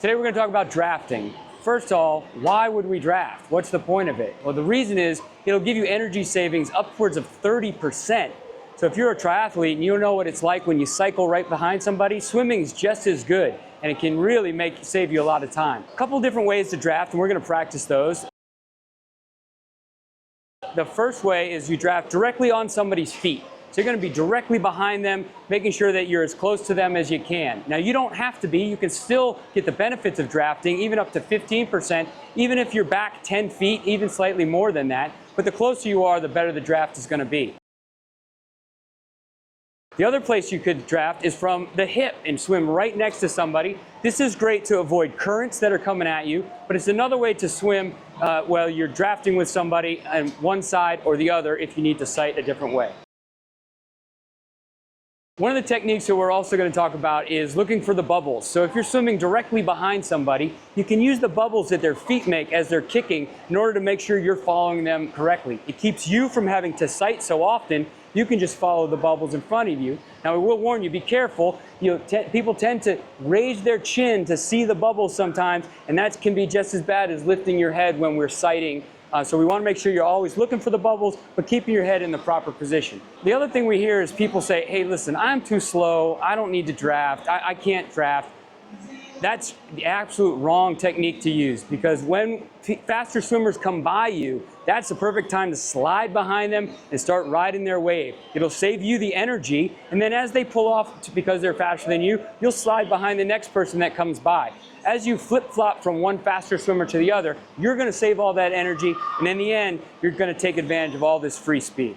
Today we're going to talk about drafting. First of all, why would we draft? What's the point of it? Well, the reason is it'll give you energy savings upwards of 30%. So if you're a triathlete and you know what it's like when you cycle right behind somebody, swimming is just as good, and it can really save you a lot of time. A couple different ways to draft, and we're going to practice those. The first way is you draft directly on somebody's feet. So you're going to be directly behind them, making sure that you're as close to them as you can. Now, you don't have to be. You can still get the benefits of drafting, even up to 15%, even if you're back 10 feet, even slightly more than that. But the closer you are, the better the draft is going to be. The other place you could draft is from the hip and swim right next to somebody. This is great to avoid currents that are coming at you, but it's another way to swim while you're drafting with somebody on one side or the other if you need to sight a different way. One of the techniques that we're also going to talk about is looking for the bubbles. So if you're swimming directly behind somebody, you can use the bubbles that their feet make as they're kicking in order to make sure you're following them correctly. It keeps you from having to sight so often. You can just follow the bubbles in front of you. Now, I will warn you, be careful. People tend to raise their chin to see the bubbles sometimes, and that can be just as bad as lifting your head when we're sighting. So we want to make sure you're always looking for the bubbles, but keeping your head in the proper position. The other thing we hear is people say, hey, listen, I'm too slow. I don't need to draft. I can't draft. That's the absolute wrong technique to use, because when faster swimmers come by you, that's the perfect time to slide behind them and start riding their wave. It'll save you the energy, and then as they pull off because they're faster than you, you'll slide behind the next person that comes by. As you flip-flop from one faster swimmer to the other, you're going to save all that energy, and in the end, you're going to take advantage of all this free speed.